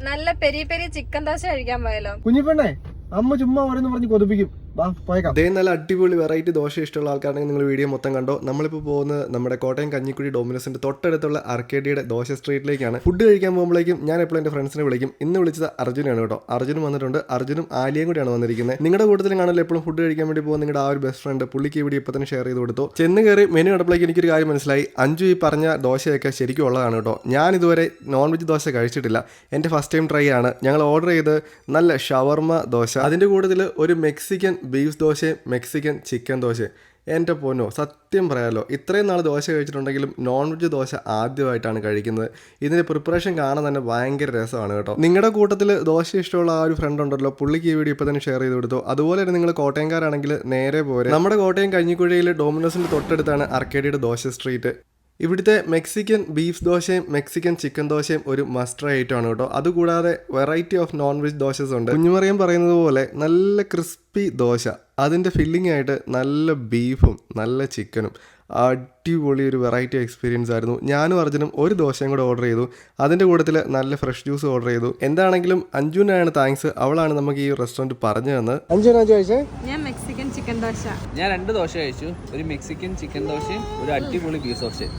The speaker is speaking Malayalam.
നല്ല പെരി പെരി ചിക്കൻ ദോശ കഴിക്കാൻ പോയാലോ? കുഞ്ഞിപ്പെണ്ണേ, അമ്മ ചുമ്മാ ഓരോന്ന് പറഞ്ഞ് കൊതിപ്പിക്കും. അതേ നല്ല അടിപൊളി വെറൈറ്റി ദോശ ഇഷ്ടമുള്ള ആൾക്കാരാണെങ്കിൽ നിങ്ങൾ വീഡിയോ മൊത്തം കണ്ടോ. നമ്മളിപ്പോൾ പോകുന്നത് നമ്മുടെ കോട്ടയം കഞ്ഞിക്കുഴി ഡോമിനോസിന്റെ തൊട്ടടുത്തുള്ള അർക്കേഡിയുടെ ദോശ സ്ട്രീറ്റിലേക്കാണ്. ഫുഡ് കഴിക്കാൻ പോകുമ്പോഴേക്കും ഞാൻ എപ്പോഴും എൻ്റെ ഫ്രണ്ട്സിനെ വിളിക്കും. ഇന്ന് വിളിച്ചത് അർജുനാണ് കേട്ടോ. അർജുനും വന്നിട്ടുണ്ട്. അർജുനും ആലിയും കൂടിയാണ് വന്നിരിക്കുന്നത്. നിങ്ങളുടെ കൂട്ടത്തിലും കാണല്ലോ എപ്പോഴും ഫുഡ് കഴിക്കാൻ വേണ്ടി പോകുന്ന നിങ്ങളുടെ ആ ഒരു ബെസ്റ്റ് ഫ്രണ്ട്, പുള്ളിക്ക് ഇവിടെ ഇപ്പം തന്നെ ഷെയർ ചെയ്ത് കൊടുത്തു. ചെന്ന് കയറി മെനു കണ്ടപ്പോഴേക്ക് എനിക്കൊരു കാര്യം മനസ്സിലായി. അഞ്ചു ഈ പറഞ്ഞ ദോശയൊക്കെ ശരിക്കും ഉള്ളതാണ് കേട്ടോ. ഞാൻ ഇതുവരെ നോൺ വെജ് ദോശ കഴിച്ചിട്ടില്ല. എൻ്റെ ഫസ്റ്റ് ടൈം ട്രൈ ആണ്. ഞങ്ങൾ ഓർഡർ ചെയ്ത് നല്ല ഷവർമ ദോശ, അതിൻ്റെ കൂട്ടത്തിൽ ഒരു മെക്സിക്കൻ ബീഫ് ദോശയും മെക്സിക്കൻ ചിക്കൻ ദോശയും. എൻ്റെ പൊന്നോ, സത്യം പറയാമല്ലോ, ഇത്രയും നാൾ ദോശ കഴിച്ചിട്ടുണ്ടെങ്കിലും നോൺ വെജ് ദോശ ആദ്യമായിട്ടാണ് കഴിക്കുന്നത്. ഇതിൻ്റെ പ്രിപ്പറേഷൻ കാണാൻ തന്നെ ഭയങ്കര രസമാണ് കേട്ടോ. നിങ്ങളുടെ കൂട്ടത്തിൽ ദോശ ഇഷ്ടമുള്ള ആ ഒരു ഫ്രണ്ട് ഉണ്ടല്ലോ, പുള്ളിക്ക് ഈ വീഡിയോ ഇപ്പോൾ തന്നെ ഷെയർ ചെയ്ത് കൊടുത്തു. അതുപോലെ തന്നെ നിങ്ങൾ കോട്ടയംകാരാണെങ്കിൽ നേരെ പോരെ. നമ്മുടെ കോട്ടയം കഞ്ഞിക്കുഴിയിൽ ഡോമിനോസിൻ്റെ തൊട്ടടുത്താണ് അർക്കേഡിയുടെ ദോശ സ്ട്രീറ്റ്. ഇവിടുത്തെ മെക്സിക്കൻ ബീഫ് ദോശയും മെക്സിക്കൻ ചിക്കൻ ദോശയും ഒരു മസ്റ്റ് ഐറ്റമാണ് കേട്ടോ. അതുകൂടാതെ variety of non veg dosas ഉണ്ട്. കുഞ്ഞുമറിയം പറയുന്നത് പോലെ നല്ല ക്രിസ്പി ദോശ, അതിൻ്റെ ഫില്ലിംഗ് ആയിട്ട് നല്ല ബീഫും നല്ല ചിക്കനും. അടിപൊളി ഒരു വെറൈറ്റി എക്സ്പീരിയൻസ് ആയിരുന്നു. ഞാനും അർജുനും ഒരു ദോശയും കൂടെ ഓർഡർ ചെയ്തു. അതിൻ്റെ കൂട്ടത്തിൽ നല്ല ഫ്രഷ് ജ്യൂസ് ഓർഡർ ചെയ്തു. എന്താണെങ്കിലും അഞ്ജുനാണ് താങ്ക്സ്. അവളാണ് നമുക്ക് ഈ റെസ്റ്റോറൻറ്റ് പറഞ്ഞു തന്നത്. അഞ്ജുനാ ചോദിച്ചേ? ഞാൻ മെക്സിക്കൻ ചിക്കൻ ദോശ. ഞാൻ 2 ദോശ കഴിച്ചു. ഒരു മെക്സിക്കൻ ചിക്കൻ ദോശയും ഒരു അടിപൊളി ബീഫ് ദോശയും.